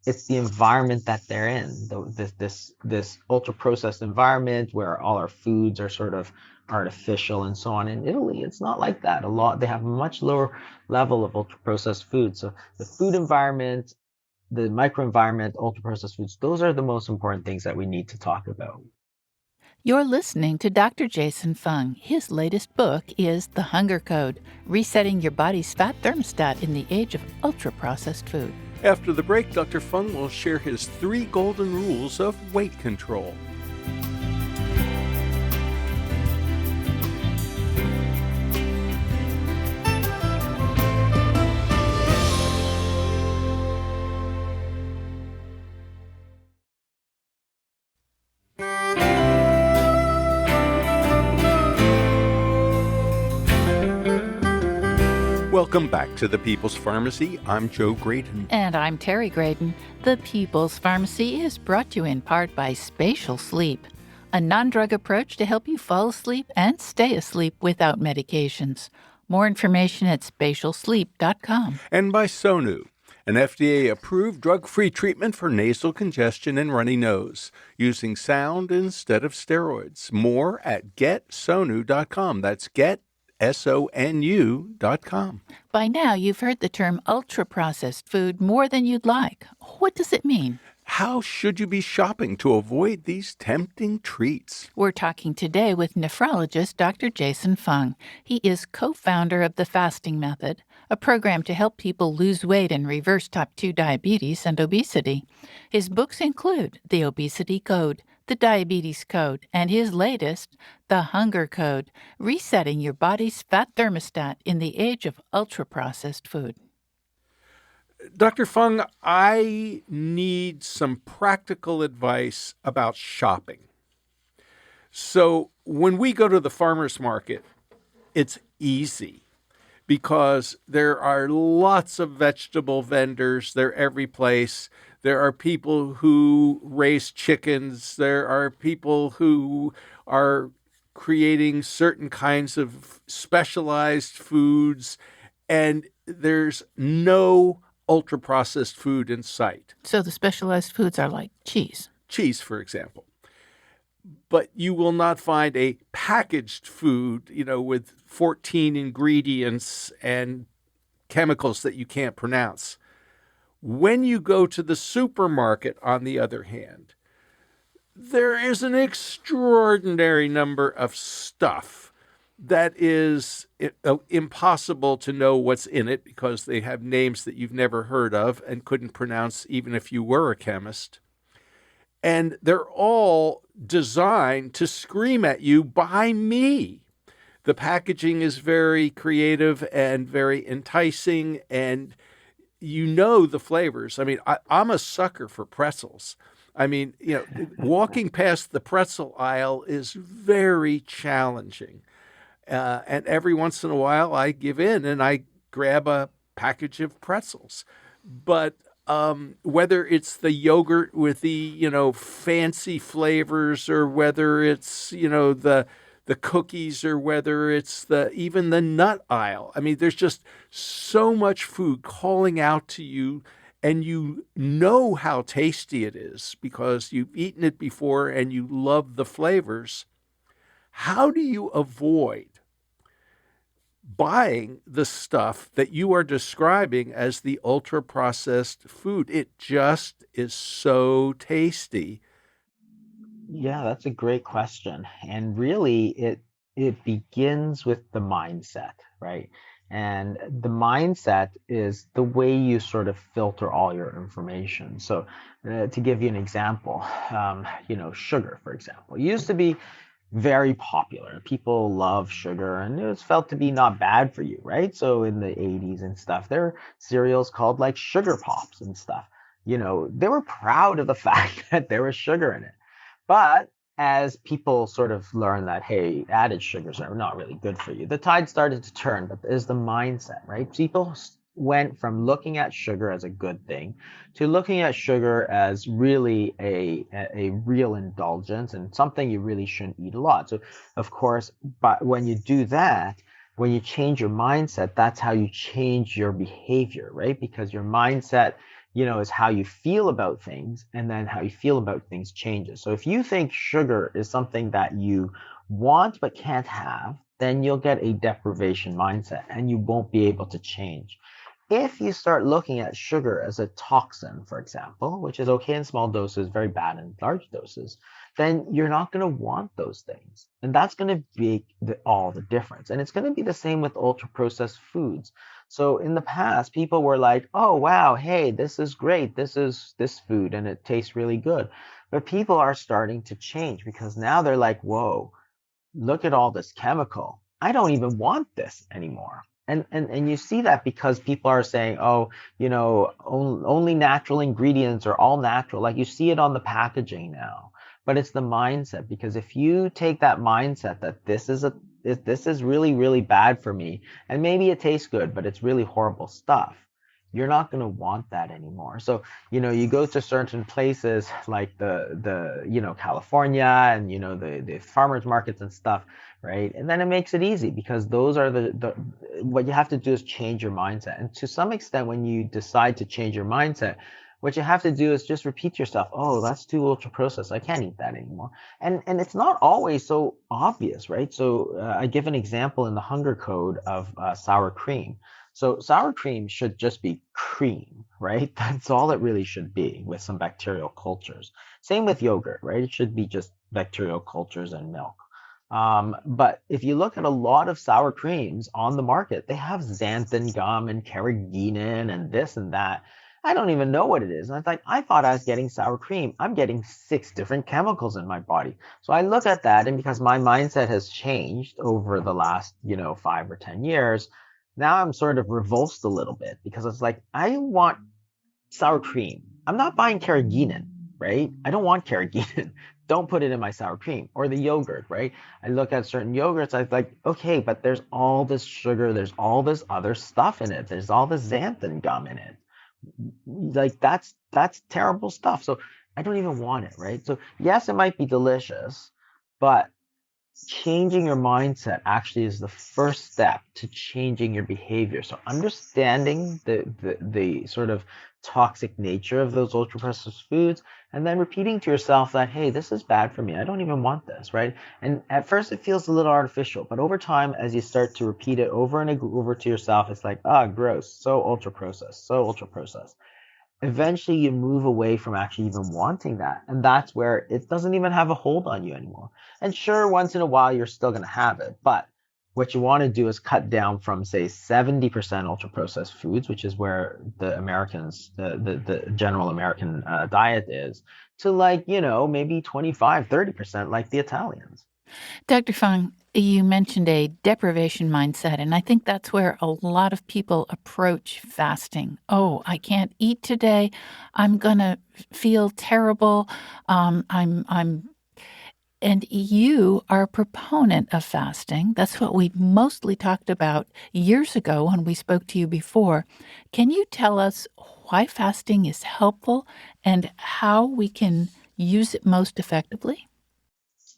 It's the environment that they're in. This ultra processed environment where all our foods are sort of artificial and so on. In Italy, it's not like that. They have a much lower level of ultra processed food. So the food environment, the microenvironment, ultra processed foods, those are the most important things that we need to talk about. You're listening to Dr. Jason Fung. His latest book is The Hunger Code, Resetting Your Body's Fat Thermostat in the Age of Ultra-Processed Food. After the break, Dr. Fung will share his 3 golden rules of weight control. Welcome back to the People's Pharmacy. I'm Joe Graydon. And I'm Terry Graydon. The People's Pharmacy is brought to you in part by Spatial Sleep, a non-drug approach to help you fall asleep and stay asleep without medications. More information at spatialsleep.com. And by Sonu, an FDA-approved drug-free treatment for nasal congestion and runny nose, using sound instead of steroids. More at getsonu.com. That's SONU.com. By now, you've heard the term ultra-processed food more than you'd like. What does it mean? How should you be shopping to avoid these tempting treats? We're talking today with nephrologist Dr. Jason Fung. He is co-founder of the Fasting Method, a program to help people lose weight and reverse type 2 diabetes and obesity. His books include The Obesity Code, The Diabetes Code, and his latest, The Hunger Code, Resetting Your Body's Fat Thermostat in the Age of Ultra-Processed Food. Dr. Fung, I need some practical advice about shopping. So when we go to the farmer's market, it's easy because there are lots of vegetable vendors. They're every place. There are people who raise chickens. There are people who are creating certain kinds of specialized foods, and there's no ultra-processed food in sight. So the specialized foods are like cheese. Cheese, for example. But you will not find a packaged food, with 14 ingredients and chemicals that you can't pronounce. When you go to the supermarket, on the other hand, there is an extraordinary number of stuff that is impossible to know what's in it because they have names that you've never heard of and couldn't pronounce even if you were a chemist. And they're all designed to scream at you, buy me. The packaging is very creative and very enticing, and you know the flavors. I mean, I'm a sucker for pretzels. I mean, walking past the pretzel aisle is very challenging. And every once in a while, I give in and I grab a package of pretzels. But whether it's the yogurt with the fancy flavors, or whether it's the cookies, or whether it's the even the nut aisle. I mean, there's just so much food calling out to you, and you know how tasty it is because you've eaten it before and you love the flavors. How do you avoid buying the stuff that you are describing as the ultra processed food? It just is so tasty. Yeah, that's a great question. And really it begins with the mindset, right? And the mindset is the way you sort of filter all your information. So, to give you an example, sugar, for example, used to be very popular. People love sugar and it was felt to be not bad for you, right? So in the 80s and stuff, there were cereals called like sugar pops and stuff. They were proud of the fact that there was sugar in it. But as people sort of learn that, hey, added sugars are not really good for you, the tide started to turn. But there's the mindset, right? People went from looking at sugar as a good thing to looking at sugar as really a real indulgence and something you really shouldn't eat a lot. So, of course, but when you do that, when you change your mindset, that's how you change your behavior, right? Because your mindset is how you feel about things, and then how you feel about things changes. So if you think sugar is something that you want but can't have, then you'll get a deprivation mindset and you won't be able to change. If you start looking at sugar as a toxin, for example, which is okay in small doses, very bad in large doses, then you're not going to want those things. And that's going to make all the difference. And it's going to be the same with ultra processed foods. So in the past, people were like, oh, wow, hey, this is great. This is this food and it tastes really good. But people are starting to change because now they're like, whoa, look at all this chemical. I don't even want this anymore. And you see that because people are saying, oh, only natural ingredients are all natural. Like you see it on the packaging now. But it's the mindset, because if you take that mindset that this is really, really bad for me, and maybe it tastes good, but it's really horrible stuff, you're not going to want that anymore. So, you go to certain places like the California and, the farmers markets and stuff, right? And then it makes it easy because those are what you have to do is change your mindset. And to some extent, when you decide to change your mindset, what you have to do is just repeat yourself, oh, that's too ultra processed. I can't eat that anymore. And it's not always so obvious, right? So I give an example in the hunger code of sour cream. So sour cream should just be cream, right? That's all it really should be, with some bacterial cultures. Same with yogurt, right? It should be just bacterial cultures and milk. But if you look at a lot of sour creams on the market, they have xanthan gum and carrageenan and this and that. I don't even know what it is. And it's like, I thought I was getting sour cream. I'm getting 6 different chemicals in my body. So I look at that, and because my mindset has changed over the last, 5 or 10 years, now I'm sort of revulsed a little bit because it's like, I want sour cream. I'm not buying carrageenan, right? I don't want carrageenan. Don't put it in my sour cream. Or the yogurt, right? I look at certain yogurts, I was like, okay, but there's all this sugar, there's all this other stuff in it, there's all this xanthan gum in it. Like that's terrible stuff. So I don't even want it, right? So yes, it might be delicious, but changing your mindset actually is the first step to changing your behavior. So understanding the sort of toxic nature of those ultra processed foods, and then repeating to yourself that, hey, this is bad for me. I don't even want this, right? And at first it feels a little artificial, but over time, as you start to repeat it over and over to yourself, it's like, ah, gross, so ultra processed, so ultra processed. eventually you move away from actually even wanting that. And that's where it doesn't even have a hold on you anymore. And sure, once in a while, you're still going to have it. But what you want to do is cut down from, say, 70% ultra processed foods, which is where the Americans, the general American diet is, to like, maybe 25, 30% like the Italians. Dr. Fung, you mentioned a deprivation mindset, and I think that's where a lot of people approach fasting. Oh, I can't eat today. I'm gonna feel terrible. And you are a proponent of fasting. That's what we mostly talked about years ago when we spoke to you before. Can you tell us why fasting is helpful and how we can use it most effectively?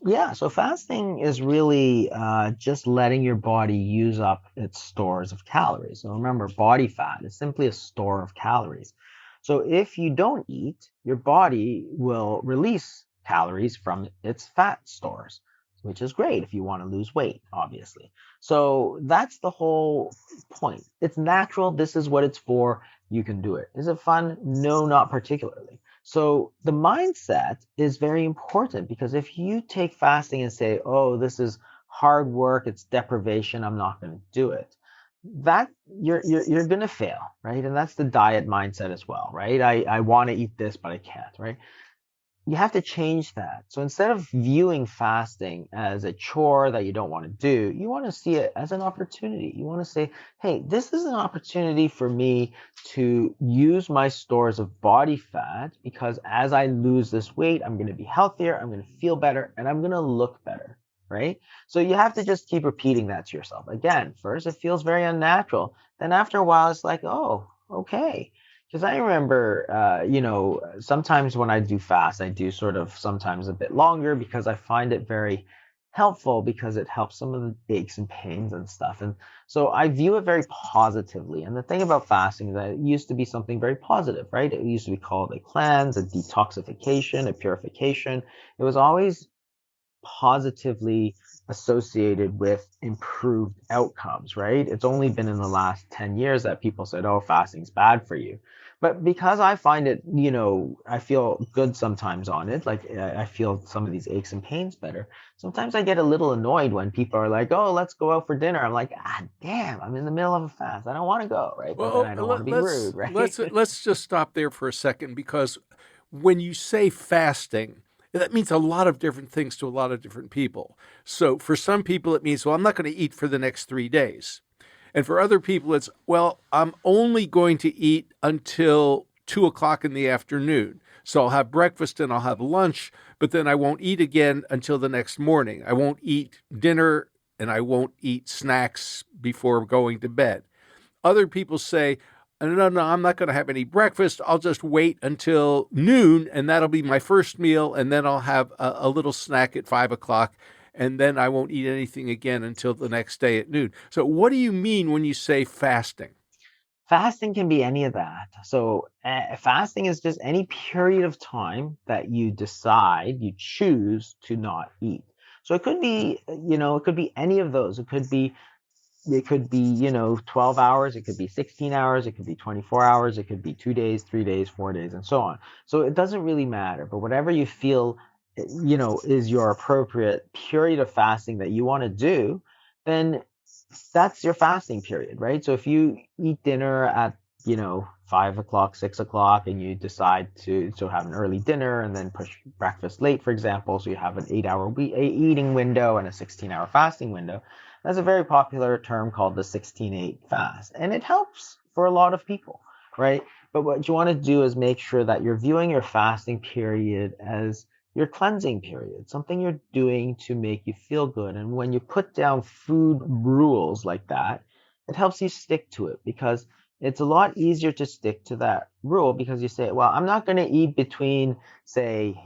Yeah, so fasting is really just letting your body use up its stores of calories. So remember, body fat is simply a store of calories. So if you don't eat, your body will release calories from its fat stores, which is great if you want to lose weight, obviously. So that's the whole point. It's natural. This is what it's for. You can do it. Is it fun? No, not particularly. So the mindset is very important because if you take fasting and say, "Oh, this is hard work, it's deprivation, I'm not going to do it," that you're going to fail, right? And that's the diet mindset as well, right? I want to eat this, but I can't, right? You have to change that. So instead of viewing fasting as a chore that you don't want to do, you want to see it as an opportunity. You want to say, hey, this is an opportunity for me to use my stores of body fat because as I lose this weight, I'm going to be healthier, I'm going to feel better, and I'm going to look better, right? So you have to just keep repeating that to yourself. Again, first, it feels very unnatural. Then after a while, it's like, oh, okay. Because I remember, sometimes when I do fast, I do sort of sometimes a bit longer because I find it very helpful because it helps some of the aches and pains and stuff. And so I view it very positively. And the thing about fasting is that it used to be something very positive, right? It used to be called a cleanse, a detoxification, a purification. It was always positively associated with improved outcomes, right? It's only been in the last 10 years that people said, oh, fasting's bad for you. But because I find it, I feel good sometimes on it, like I feel some of these aches and pains better. Sometimes I get a little annoyed when people are like, oh, let's go out for dinner. I'm like, damn, I'm in the middle of a fast. I don't want to go, right? But then Well, I don't want to be rude, right? let's just stop there for a second because when you say fasting, that means a lot of different things to a lot of different people. So for some people, it means, well, I'm not going to eat for the next 3 days. And for other people, it's, well, I'm only going to eat until 2 o'clock in the afternoon. So I'll have breakfast and I'll have lunch, but then I won't eat again until the next morning. I won't eat dinner and I won't eat snacks before going to bed. Other people say, no, no, I'm not going to have any breakfast. I'll just wait until noon, and that'll be my first meal, and then I'll have a little snack at 5 o'clock, and then I won't eat anything again until the next day at noon. So, what do you mean when you say fasting? Fasting can be any of that. So, fasting is just any period of time that you choose to not eat. So it could be, it could be any of those. It could be 12 hours, it could be 16 hours, it could be 24 hours, it could be 2 days, 3 days, 4 days, and so on. So it doesn't really matter, but whatever you feel, is your appropriate period of fasting that you want to do, then that's your fasting period, right? So if you eat dinner at, 5 o'clock, 6 o'clock, and you decide to have an early dinner and then push breakfast late, for example, so you have an 8 hour eating window and a 16-hour fasting window. That's a very popular term called the 16-8 fast, and it helps for a lot of people, right? But what you want to do is make sure that you're viewing your fasting period as your cleansing period, something you're doing to make you feel good. And when you put down food rules like that, it helps you stick to it because it's a lot easier to stick to that rule because you say, well, I'm not going to eat between, say,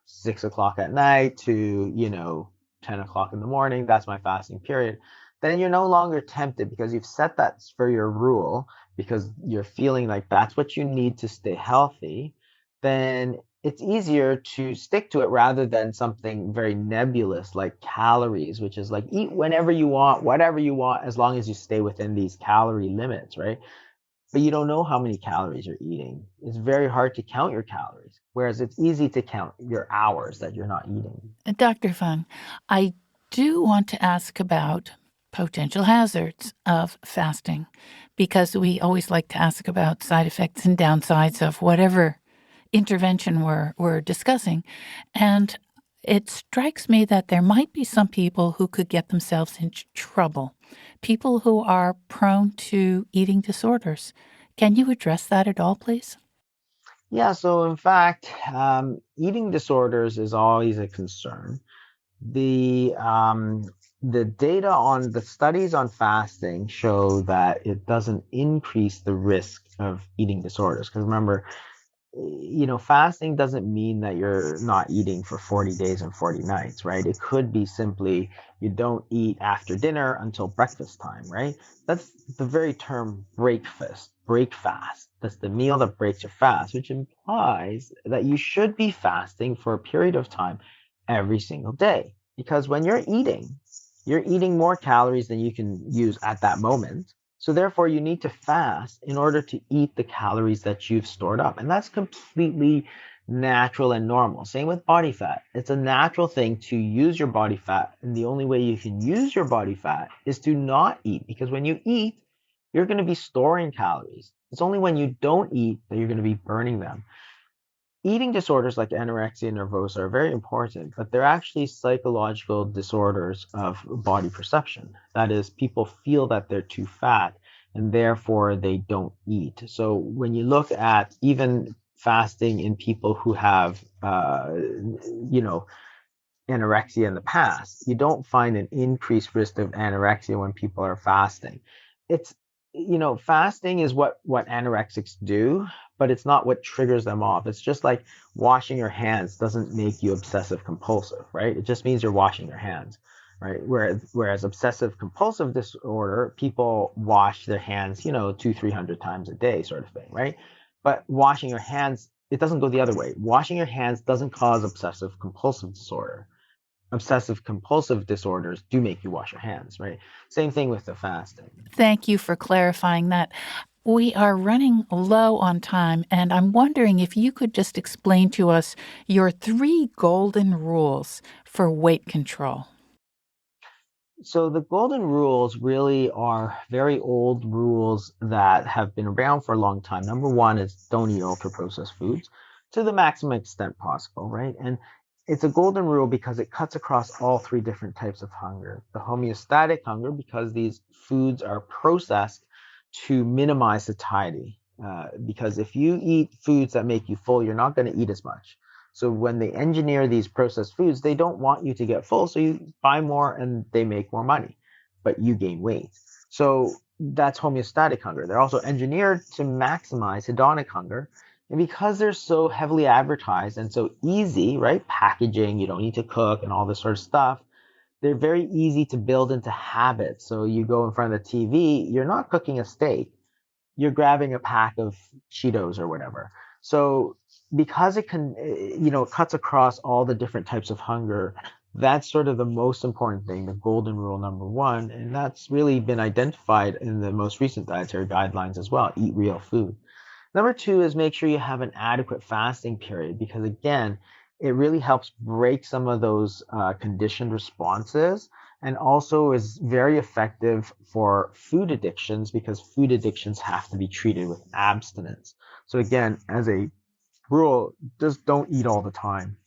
6 o'clock at night to, 10 o'clock in the morning. That's my fasting period. Then you're no longer tempted because you've set that for your rule because you're feeling like that's what you need to stay healthy. Then it's easier to stick to it rather than something very nebulous like calories, which is like eat whenever you want, whatever you want, as long as you stay within these calorie limits, right? but you don't know how many calories you're eating. It's very hard to count your calories, whereas it's easy to count your hours that you're not eating. Dr. Fung, I do want to ask about potential hazards of fasting, because we always like to ask about side effects and downsides of whatever intervention we're discussing. And it strikes me that there might be some people who could get themselves into trouble, people who are prone to eating disorders. Can you address that at all, please? Yeah, so in fact, eating disorders is always a concern. The data on the studies on fasting show that it doesn't increase the risk of eating disorders. Because remember, fasting doesn't mean that you're not eating for 40 days and 40 nights, right? It could be simply you don't eat after dinner until breakfast time, right? That's the very term break fast. That's the meal that breaks your fast, which implies that you should be fasting for a period of time every single day. Because when you're eating more calories than you can use at that moment. So therefore, you need to fast in order to eat the calories that you've stored up. And that's completely natural and normal. Same with body fat. It's a natural thing to use your body fat. And the only way you can use your body fat is to not eat. Because when you eat, you're going to be storing calories. It's only when you don't eat that you're going to be burning them. Eating disorders like anorexia nervosa are very important, but they're actually psychological disorders of body perception. That is, people feel that they're too fat and therefore they don't eat. So when you look at even fasting in people who have, anorexia in the past, you don't find an increased risk of anorexia when people are fasting. It's fasting is what anorexics do, but it's not what triggers them off. It's just like washing your hands doesn't make you obsessive compulsive, right? It just means you're washing your hands, right? Whereas obsessive compulsive disorder, people wash their hands, 200-300 times a day, sort of thing, right? But washing your hands, it doesn't go the other way. Washing your hands doesn't cause obsessive compulsive disorder. Obsessive compulsive disorders do make you wash your hands, right? Same thing with the fasting. Thank you for clarifying that. We are running low on time, and I'm wondering if you could just explain to us your 3 golden rules for weight control. So the golden rules really are very old rules that have been around for a long time. Number one is don't eat ultra processed foods to the maximum extent possible, right? And it's a golden rule because it cuts across all 3 different types of hunger. The homeostatic hunger, because these foods are processed to minimize satiety. Because if you eat foods that make you full, you're not going to eat as much. So when they engineer these processed foods, they don't want you to get full. So you buy more and they make more money, but you gain weight. So that's homeostatic hunger. They're also engineered to maximize hedonic hunger. And because they're so heavily advertised and so easy, right? Packaging, you don't need to cook and all this sort of stuff. They're very easy to build into habits. So you go in front of the TV, you're not cooking a steak, you're grabbing a pack of Cheetos or whatever. So because it can, it cuts across all the different types of hunger, that's sort of the most important thing, the golden rule number one. And that's really been identified in the most recent dietary guidelines as well. Eat real food. Number two is make sure you have an adequate fasting period because, again, it really helps break some of those conditioned responses and also is very effective for food addictions because food addictions have to be treated with abstinence. So again, as a rule, just don't eat all the time.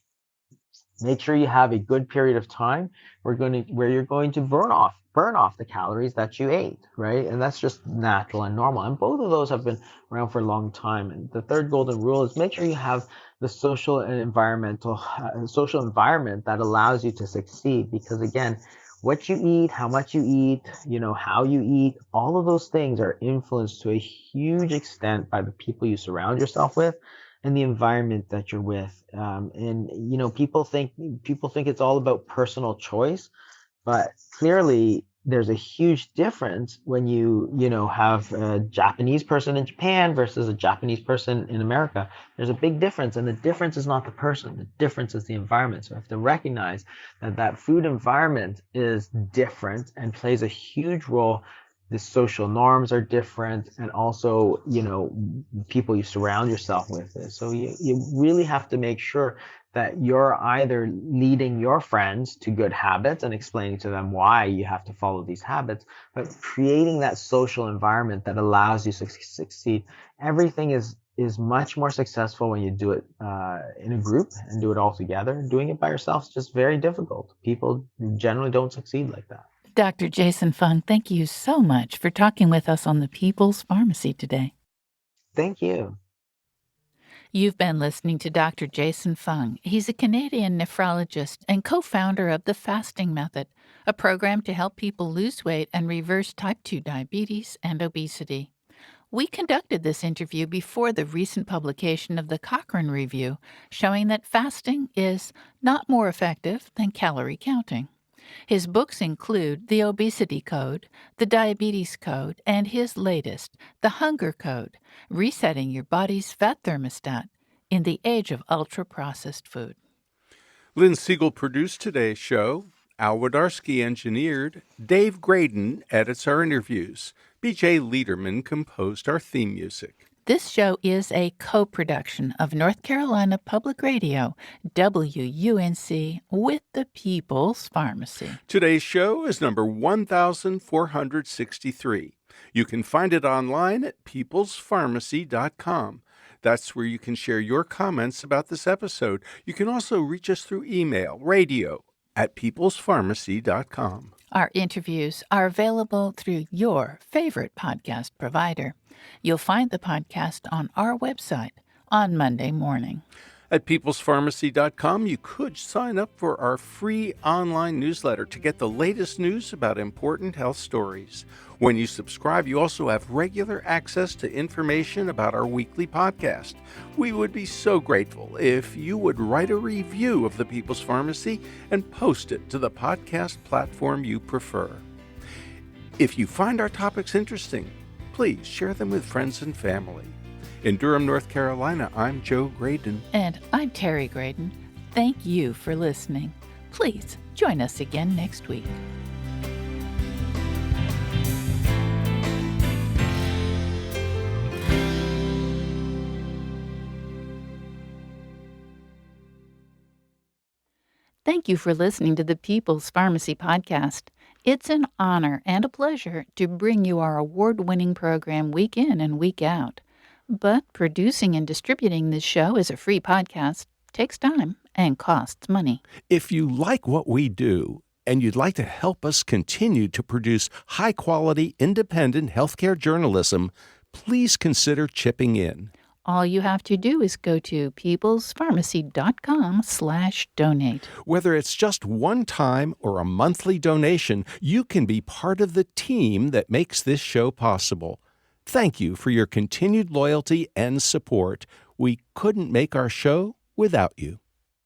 Make sure you have a good period of time where you're going to burn off the calories that you ate, right? And that's just natural and normal. And both of those have been around for a long time. And the third golden rule is make sure you have the social environment that allows you to succeed. Because again, what you eat, how much you eat, how you eat, all of those things are influenced to a huge extent by the people you surround yourself with and the environment that you're with. People think it's all about personal choice, but clearly there's a huge difference when you have a Japanese person in Japan versus a Japanese person in America. There's a big difference, and the difference is not the person. The difference is the environment. So I have to recognize that food environment is different and plays a huge role the social norms are different, and also, people you surround yourself with. So you really have to make sure that you're either leading your friends to good habits and explaining to them why you have to follow these habits, but creating that social environment that allows you to succeed. Everything is much more successful when you do it in a group and do it all together. Doing it by yourself is just very difficult. People generally don't succeed like that. Dr. Jason Fung, thank you so much for talking with us on the People's Pharmacy today. Thank you. You've been listening to Dr. Jason Fung. He's a Canadian nephrologist and co-founder of the Fasting Method, a program to help people lose weight and reverse type 2 diabetes and obesity. We conducted this interview before the recent publication of the Cochrane Review, showing that fasting is not more effective than calorie counting. His books include The Obesity Code, The Diabetes Code, and his latest, The Hunger Code, Resetting Your Body's Fat Thermostat in the Age of Ultra-Processed Food. Lynn Siegel produced today's show. Al Wodarski engineered. Dave Graydon edits our interviews. BJ Liederman composed our theme music. This show is a co-production of North Carolina Public Radio, WUNC, with the People's Pharmacy. Today's show is number 1463. You can find it online at peoplespharmacy.com. That's where you can share your comments about this episode. You can also reach us through email, radio@peoplespharmacy.com. Our interviews are available through your favorite podcast provider. You'll find the podcast on our website on Monday morning. At peoplespharmacy.com, you could sign up for our free online newsletter to get the latest news about important health stories. When you subscribe, you also have regular access to information about our weekly podcast. We would be so grateful if you would write a review of the People's Pharmacy and post it to the podcast platform you prefer. If you find our topics interesting, please share them with friends and family. In Durham, North Carolina, I'm Joe Graydon. And I'm Terry Graydon. Thank you for listening. Please join us again next week. Thank you for listening to the People's Pharmacy Podcast. It's an honor and a pleasure to bring you our award-winning program week in and week out. But producing and distributing this show as a free podcast takes time and costs money. If you like what we do and you'd like to help us continue to produce high-quality, independent healthcare journalism, please consider chipping in. All you have to do is go to peoplespharmacy.com/donate. Whether it's just one time or a monthly donation, you can be part of the team that makes this show possible. Thank you for your continued loyalty and support. We couldn't make our show without you.